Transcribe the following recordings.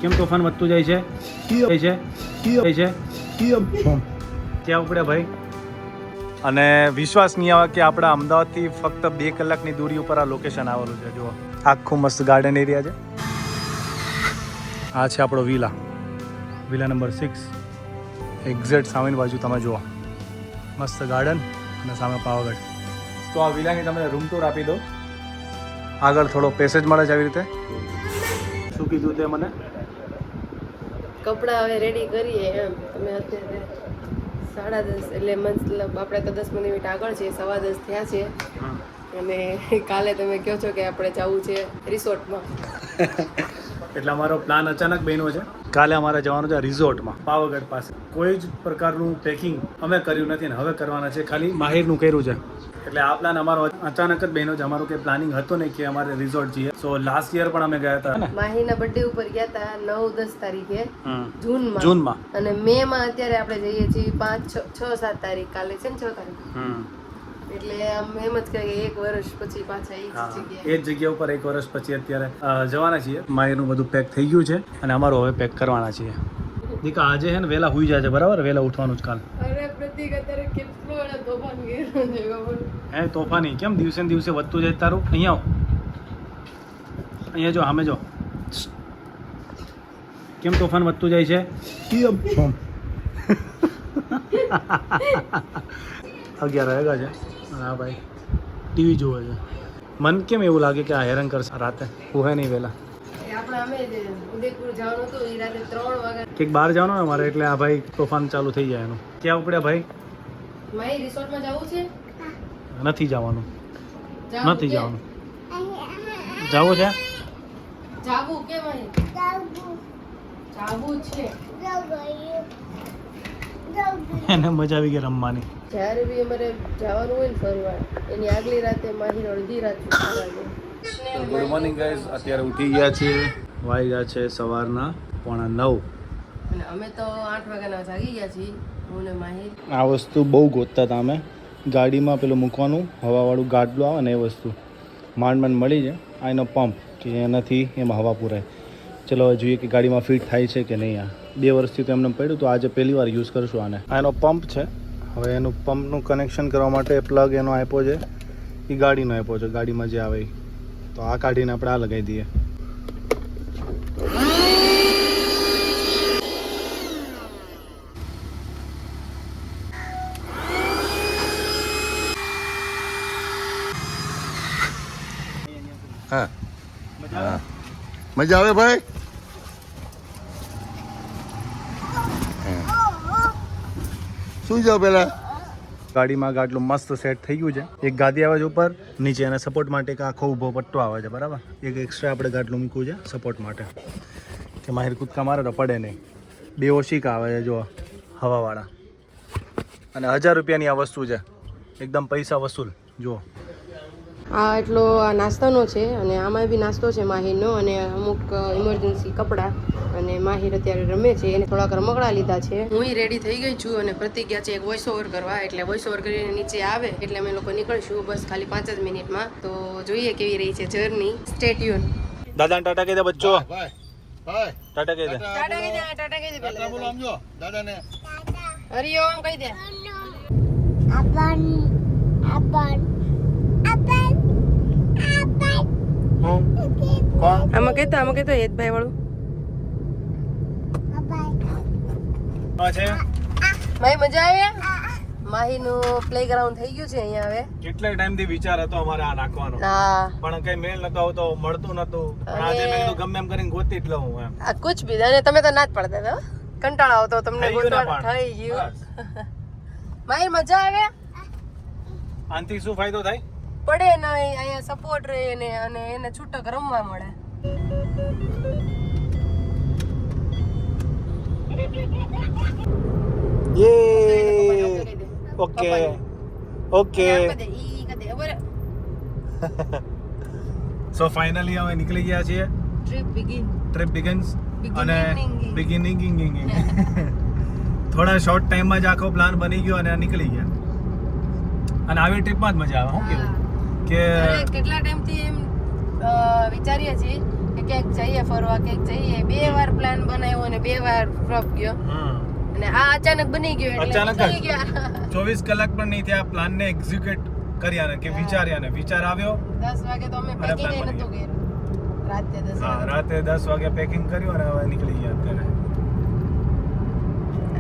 કેમ તોફાન વધતું જાય છે ક્યાં ઉપડ્યા ભાઈ? અને વિશ્વાસ નહીં આવે કે આપણા અમદાવાદથી ફક્ત 2 કલાકની દૂરી ઉપર આ લોકેશન આવેલું છે. જુઓ આખું મસ્ત ગાર્ડન એરિયા છે. આ છે આપણો વિલા નંબર 6. એક્ઝેક્ટ સામેની બાજુ તમે જુઓ મસ્ત ગાર્ડન અને સામે પાવાગઢ. તો આ વિલાની તમને રૂમ ટૂર આપી દો. આગળ થોડો પેસેજ મળે છે આવી રીતે. શું કીધું તે મને? કપડાં હવે રેડી કરીએ એમ. તમે અત્યારે 10:30 એટલે મતલબ આપણે તો 10 મિનિટ આગળ છે, 10:15 થયા છે. અને કાલે તમે કહો છો કે આપણે જવું છે રિસોર્ટમાં. એટલે અમારો પ્લાન અચાનક બન્યો છે. કાલે અમારે જવાનું છે રિઝોર્ટમાં પાવાગઢ પાસે. કોઈ જ પ્રકારનું પેકિંગ અમે કર્યું નથી ને હવે કરવાના છે, ખાલી માહિરનું કર્યું છે. એટલે આ પ્લાન અમારો અચાનક જ બન્યો છે. અમારું કંઈ પ્લાનિંગ હતું નહીં કે અમારે રિઝોર્ટ જઈએ. સો લાસ્ટ યર પણ અમે ગયા હતા. માહીના બર્થડે ઉપર ગયા હતા 9-10 તારીખે જૂનમાં. અને મે માં અત્યારે આપણે જઈએ છીએ 5-6-7 તારીખ. કાલે છે ને 6 તારીખ. એટલે આમ એમ જ કહે 1 વર્ષ પછી પાછા એ જ જગ્યા ઉપર 1 વર્ષ પછી અત્યારે જવાના છીએ. માહિરનું બધું પેક થઈ ગયું છે અને અમારું હવે પેક કરવાના છીએ. દીકા આજે છે ને વહેલા હુઈ જાય છે, બરાબર? વહેલા ઉઠવાનું જ કાલ. અરે પ્રતિક અત્યારે કેટલો એના તોફાન કર્યો છે ખબર? હે તોફાની કેમ દિવસે ને દિવસે વધતું જાય તારું? અહીંયા આવ, અહીંયા જો, સામે જો. કેમ તોફાન વધતું જાય છે? 11 વાગ્યા છે. હા ભાઈ ટીવી જોવે છે. મન કેમ એવું લાગે કે આ હેરાન કરશે રાતે? હું હે નહીં વહેલા આપણે અમે ઉદયપુર જવાનું હતું એ રાતે 3 વાગ્યા કંઈક બહાર જવાનું ને અમારે, એટલે આ ભાઈ તોફાન ચાલુ થઈ જાય એનું. ક્યાં ઉપડ્યા ભાઈ? મારી રિસોર્ટમાં જવું છે? નથી જવાનું. નથી જવાનું. જવું છે? જાવું કે મારી? જાવું છે. એને મજા આવી ગઈ રમવાની. જ્યારે બી અમારે જવાનું હોય ને ફરવા, એની આગલી રાતે માહિર અડધી રાત ગુડ મોર્નિંગ ગાઈઝ. અત્યારે ઉઠી ગયા છીએ. વાગ્યા છે સવારના 8:45. અને અમે તો 8 વાગ્યાના જાગી ગયા છીએ, હું ને માહિર. આ વસ્તુ બહુ ગોતતા હતા અમે. ગાડીમાં પેલું મૂકવાનું હવાવાળું ગાડલું આવે ને એ વસ્તુ માંડ મળી છે. આ એનો પંપ કે એનાથી એમાં હવા પુરાય. ચલો હવે જોઈએ કે ગાડીમાં ફિટ થાય છે કે નહીં. આ 2 વર્ષથી તો એમને પડ્યું, તો આજે પહેલી વાર યુઝ કરશું આને. આ એનો પંપ છે. હવે એનું પંપનું કનેક્શન કરવા માટે પ્લગ એનો આપ્યો છે, એ ગાડીનો આપ્યો છે, ગાડીમાં જે આવે. તો આ કાઢીને આપણે આ લગાવી દઈએ. હા મજા આવે ભાઈ. શું જાવ પેલા ગાડીમાં ગાડલું મસ્ત સેટ થઈ ગયું છે. એક ગાદી આવે છે ઉપર, નીચે એના સપોર્ટ માટે એક આખો ઊભો પટ્ટો આવે છે, બરાબર? એક એક્સ્ટ્રા આપણે ગાડલું મૂકવું છે સપોર્ટ માટે, કે માહિર કૂદકા મારે તો પડે નહીં. 2 ઓશિકા આવે છે જો હવાવાળા. અને 1000 રૂપિયાની આ વસ્તુ છે, એકદમ પૈસા વસૂલ. જુઓ આ એટલો આ નાસ્તાનો છે, અને આમાં બી નાસ્તો છે માહિરનો, અને અમુક ઇમરજન્સી કપડાં. અને માહિર અત્યારે રમે છે, એને થોડાક રમકડા લીધા છે. હું રેડી થઈ ગઈ છું અને પ્રતિક ગયા છે એક વોઇસ ઓવર કરવા. એટલે વોઇસ ઓવર કરીને નીચે આવે એટલે અમે લોકો નીકળશું બસ ખાલી 5 જ મિનિટમાં. તો જોઈએ કેવી રહી છે જર્ની. Stay tune. દાદાને ટાટા કહી દે બચ્ચો. ભાઈ ભાઈ ટાટા કહી દે. ટાટા કહી દે, ટાટા કહી દે પહેલા. બોલો આમ જો દાદાને. હરિઓમ કહી દે. આમાં કહેતો હેતભાઈ વાળું. માહી મજા આવે? માહીનું પ્લેગ્રાઉન્ડ થઈ ગયું છે અહીંયા હવે. કેટલા ટાઈમથી વિચાર હતો અમારે આ નાખવાનો, હા પણ કઈ મેળ નતો આવતો, મળતું નતું. આજે મેં કીધું ગમે એમ કરીને ગોતી જ લઉં એમ. આ કુછ બી. અને તમે તો ના જ પડતા હતા, કંટાળો આવતો તમને. થઈ ગયું ને પણ. થઈ ગયું. માહી મજા આવે? આનાથી શું ફાયદો થાય? પડે નહીં, અહીંયા સપોર્ટ રહે ને, અને એને છૂટક રમવા મળે. Okay okay. સો ફાઇનલી અમે નીકળી ગયા છીએ. ટ્રીપ બિગિન્સ અને બિગિનિંગ થોડા શોર્ટ ટાઈમમાં જ આખો પ્લાન બની ગયો અને નીકળી ગયા. અને આવી ટ્રીપમાં જ મજા આવે. શું કેવું કે કેટલા ટાઈમથી એમ વિચારીએ છીએ કે ક્યાંક જઈએ ફરવા, ક્યાંક જઈએ. 2 વાર પ્લાન બનાવ્યો અને 2 વાર ફ્લોપ ગયો. અને આ અચાનક બની ગયું એટલે અચાનક જ. નીકળી ગયા. 24 કલાક પણ નહીં થયા પ્લાનને એક્ઝિક્યુટ કર્યા ને કે વિચાર્યા ને વિચાર આવ્યો 10 વાગે તો અમે અને પેકિંગ plan બની નતું કર્યું. રાતે 10 હા વાગે. રાતે 10 વાગે પેકિંગ કર્યું અને હવે નીકળી ગયા અત્યારે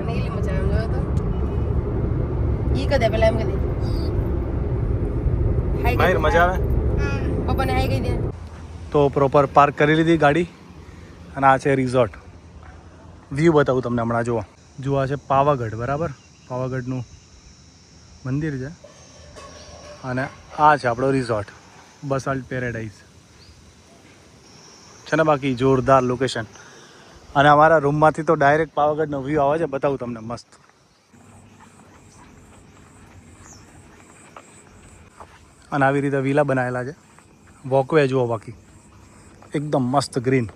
અને એટલી મજા આવે જોયો તો. ઈ કદે પેલા એમ કદી. હાઈ માહિર મજા આવે પપ્પાને હાઈ કહી દે. તો પ્રોપર પાર્ક કરી લીધી ગાડી અને આ છે રિઝોર્ટ. વ્યૂ બતાવું તમને હમણાં જુઓ. જુઓ આ છે પાવાગઢ, બરાબર? પાવાગઢનું મંદિર છે અને આ છે આપણો રિઝોર્ટ બસાલ્ટ પેરેડાઇઝ છે ને. બાકી જોરદાર લોકેશન અને અમારા રૂમમાંથી તો ડાયરેક્ટ પાવાગઢનો વ્યૂ આવે છે. બતાવું તમને મસ્ત. અને આવી રીતે વિલા બનાવેલા છે. વોકવે જુઓ, બાકી એકદમ મસ્ત ગ્રીન.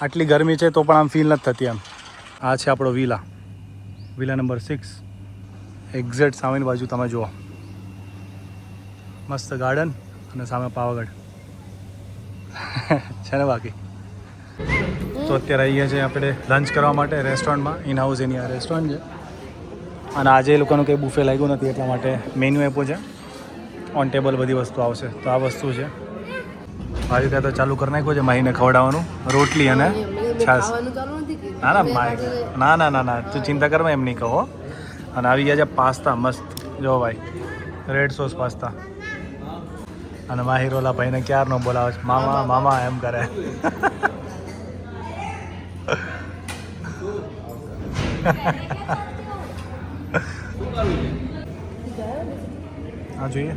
આટલી ગરમી છે તો પણ આમ ફીલ નથી થતી એમ. આ છે આપણો વિલા, વિલા નંબર 6. એક્ઝેક્ટ સામેની બાજુ તમે જુઓ, મસ્ત ગાર્ડન અને સામે પાવાગઢ છે ને. બાકી તો અત્યારે આવીએ છીએ આપણે લંચ કરવા માટે રેસ્ટોરન્ટમાં. ઇન હાઉસ એની આ રેસ્ટોરન્ટ છે અને આજે એ લોકોનું કંઈ બુફે લાગ્યું નથી એટલા માટે મેન્યુ આપ્યું છે. ઓન ટેબલ બધી વસ્તુ આવશે. તો આ વસ્તુ છે. ભાઈ તો ચાલુ કરી નાખ્યું છે માહીને ખવડાવવાનું, રોટલી અને છાસ. ખાવાનું ચાલુ નથી કર્યું. ના ના માહી, ના ના ના ના તું ચિંતા કરવા એમ નહીં કહો. અને આવી ગયા છે પાસ્તા મસ્ત. જો ભાઈ, રેડ સોસ પાસ્તા. અને માહિર ઓલા ભાઈને ક્યારનો બોલાવે છે મામા મામા એમ કરે. હા જોઈએ.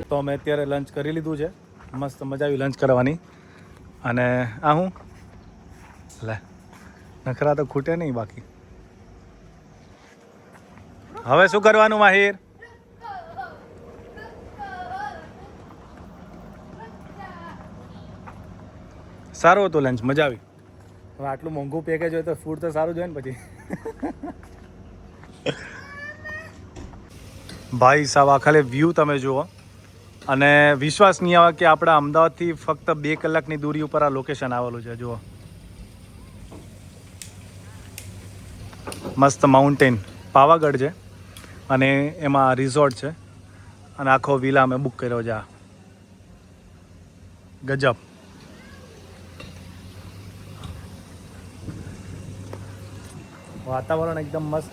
તો અમે અત્યારે લંચ કરી લીધું છે. મસ્ત મજા આવી લંચ કરવાની. અને આ હું લે નખરા તો ખૂટે નહીં બાકી. હવે શું કરવાનું માહિર? સારું હતું લંચ, મજા આવી. હવે આટલું મોંઘું પેકેજ હોય તો ફૂડ તો સારું જોઈએ ને પછી. ભાઈ સાહેબ આ ખાલી વ્યૂ તમે જુઓ અને વિશ્વાસ નહીં આવે કે આપણા અમદાવાદથી ફક્ત 2 કલાકની દૂરી ઉપર આ લોકેશન આવેલું છે. જુઓ મસ્ત માઉન્ટેન પાવાગઢ છે અને એમાં રિઝોર્ટ છે અને આખો વિલા અમે બુક કર્યો છે. આ ગજબ. વાતાવરણ એકદમ મસ્ત,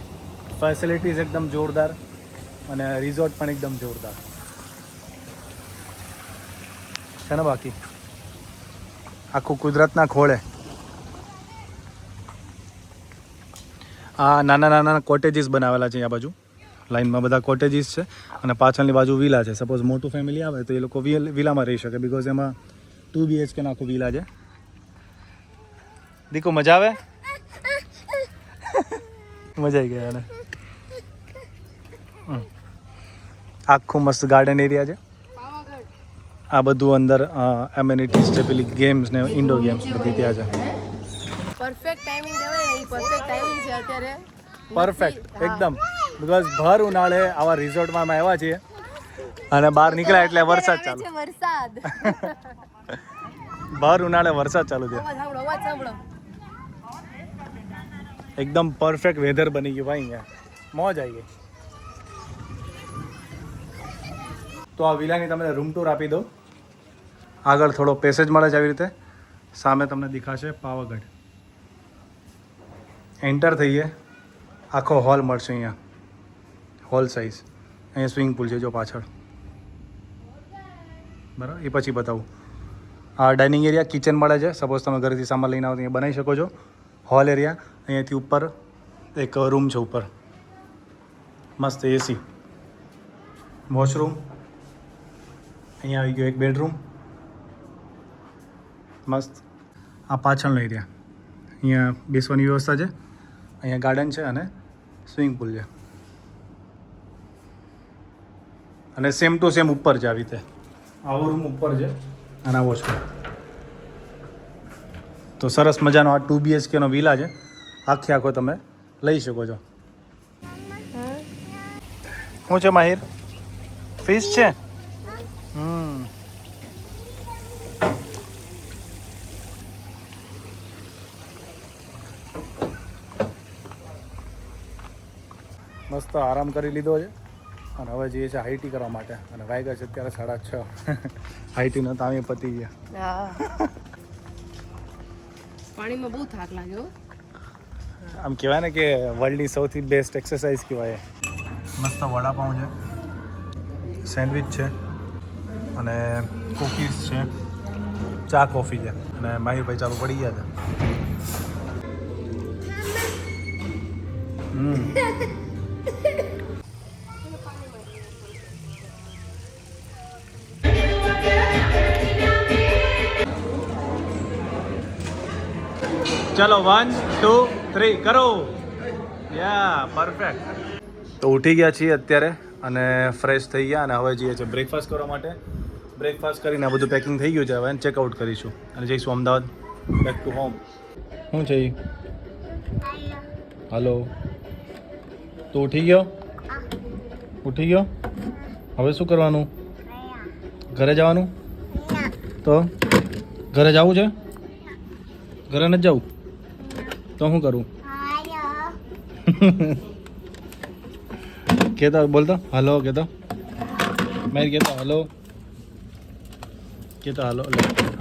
ફેસિલિટીઝ એકદમ જોરદાર અને રિઝોર્ટ પણ એકદમ જોરદાર છે ને. બાકી આખું કુદરતના ખોળે. આ નાના નાના કોટેજીસ બનાવેલા છે આ બાજુ. લાઈનમાં બધા કોટેજીસ છે અને પાછળની બાજુ વિલા છે. સપોઝ મોટું ફેમિલી આવે તો એ લોકો વિલામાં રહી શકે, બિકોઝ એમાં 2 BHK આખું વિલા છે. દીકો મજા આવે? મજા આવી ગઈ એને. આખું મસ્ત ગાર્ડન એરિયા છે. આ બધું અંદર એમ્યુનિટીઝ છે, પેલી ગેમ્સ ને ઇન્ડોર ગેમ્સ બધી ત્યાં છે. પરફેક્ટ ટાઈમિંગ કહેવાય ને, એ પરફેક્ટ ટાઈમિંગ છે અત્યારે. પરફેક્ટ એકદમ. બિકોઝ ભર ઉનાળે આવા રિઝોર્ટમાં અમે આવ્યા છીએ અને બહાર નીકળ્યા એટલે વરસાદ ચાલુ. વરસાદ. ભર ઉનાળે વરસાદ ચાલુ છે. અવાજ સાંભળો, અવાજ સાંભળો. એકદમ પરફેક્ટ વેધર બની ગયું ભાઈ. અહીંયા મોજ આવી ગઈ. તો આ વિલાની તમને રૂમ ટૂર આપી દઉં. આગળ થોડો પેસેજ મળે છે આવી રીતે. સામે તમને દેખાશે પાવાગઢ. એન્ટર થઈએ, આખો હોલ મળશે અહીંયા, હોલ સાઇઝ. અહીંયા સ્વિમિંગ પુલ છે જો પાછળ, બરાબર. એ પછી બતાવું. આ ડાઇનિંગ એરિયા, કિચન મળે છે. સપોઝ તમે ઘરેથી સામાન લઈને આવો તો અહીંયા બનાવી શકો છો. હોલ એરિયા, અહીંયાથી ઉપર એક રૂમ છે ઉપર, મસ્ત AC. વોશરૂમ અહીંયા આવી ગયો, એક બેડરૂમ મસ્ત. આ પાછળનો એરિયા, અહીંયા બેસવાની વ્યવસ્થા છે. અહીંયા ગાર્ડન છે અને સ્વિમિંગ પુલ છે. અને સેમ ટુ સેમ ઉપર છે આવી રીતે. આવો રૂમ ઉપર છે અને આવો છે. તો સરસ મજાનો આ 2 BHK વિલા છે. આખે આખો તમે લઈ શકો છો. શું છે માહિર? ફિશ છે હમ મસ્ત આરામ કરી લીધો છે અને હવે જઈએ છીએ હાઈટી કરવા માટે અને વાગ્યા છે અત્યારે 6:30 હાઈટીનો તામે પતી ગયા હા પાણીમાં બહુ થાક લાગ્યો આમ કહેવાય ને કે વર્લ્ડની સૌથી બેસ્ટ એક્સરસાઇઝ કહેવાય મસ્ત વડાપાઉં છે સેન્ડવિચ છે અને કુકીઝ છે ચા કોફી છે અને માહિરભાઈ ચાલુ પડી ગયા છે ચલો 1 2 3 કરો યા પરફેક્ટ તો ઉઠી ગયા છીએ અત્યારે અને ફ્રેશ થઈ ગયા અને હવે જઈએ છીએ બ્રેકફાસ્ટ કરવા માટે બ્રેકફાસ્ટ કરીને આ બધું પેકિંગ થઈ ગયું છે હવે ચેકઆઉટ કરીશું અને જઈશું અમદાવાદ બેક ટુ હોમ શું છે હલો તો ઉઠી ગયો હવે શું કરવાનું ઘરે જવાનું તો ઘરે જવું છે ઘરે નથી જવું તો શું કરું કહેતો બોલતો હલો કહેતો મેર કહેતો હલો કહેતો હલો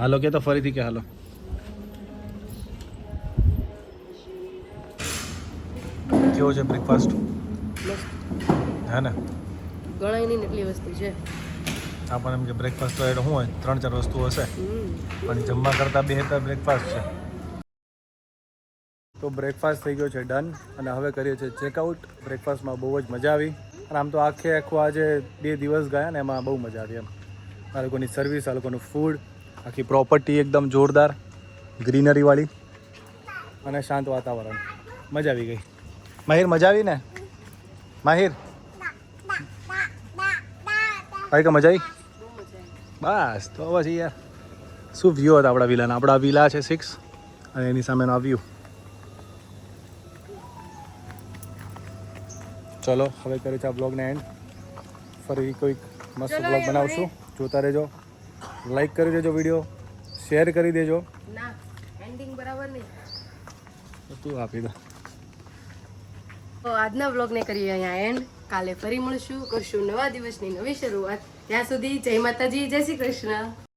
હલો કહેતો ફરીથી કે હલો કેવો છે બ્રેકફાસ્ટ હે ને ગણાય નહીં એટલી વસ્તુ છે આપણને એમ કે બ્રેકફાસ્ટ તો એટલે શું હોય 3-4 વસ્તુ હશે પણ જમવા કરતાં બેહતર બ્રેકફાસ્ટ છે તો બ્રેકફાસ્ટ થઈ ગયો છે ડન અને હવે કરીએ છીએ ચેકઆઉટ બ્રેકફાસ્ટમાં બહુ જ મજા આવી અને આમ તો આખું આજે 2 દિવસ ગયા ને એમાં બહુ મજા આવી એમ આ લોકોની સર્વિસ આ લોકોનું ફૂડ આખી પ્રોપર્ટી એકદમ જોરદાર ગ્રીનરીવાળી અને શાંત વાતાવરણ મજા આવી ગઈ માહિર મજા આવી ને માહિર ભાઈ કે મજા આવી બસ તો પછી યાર શું વ્યૂ હતા આપણા વિલાના આપણા વિલા છે 6 અને એની સામેનો આ વ્યૂ ચલો હવે કરીએ છીએ આ બ્લોગને એન્ડ ફરી કોઈક મસ્ત બ્લોગ બનાવશું જોતા રહેજો લાઈક કરી દેજો વિડીયો શેર કરી દેજો ના એન્ડિંગ બરાબર નહીં તું આપી દો તો આજના વ્લોગને કરીએ અહીંયા એન્ડ કાલે ફરી મળશું કરશું નવા દિવસની નવી શરૂઆત ત્યાં સુધી જય માતાજી જય શ્રી કૃષ્ણ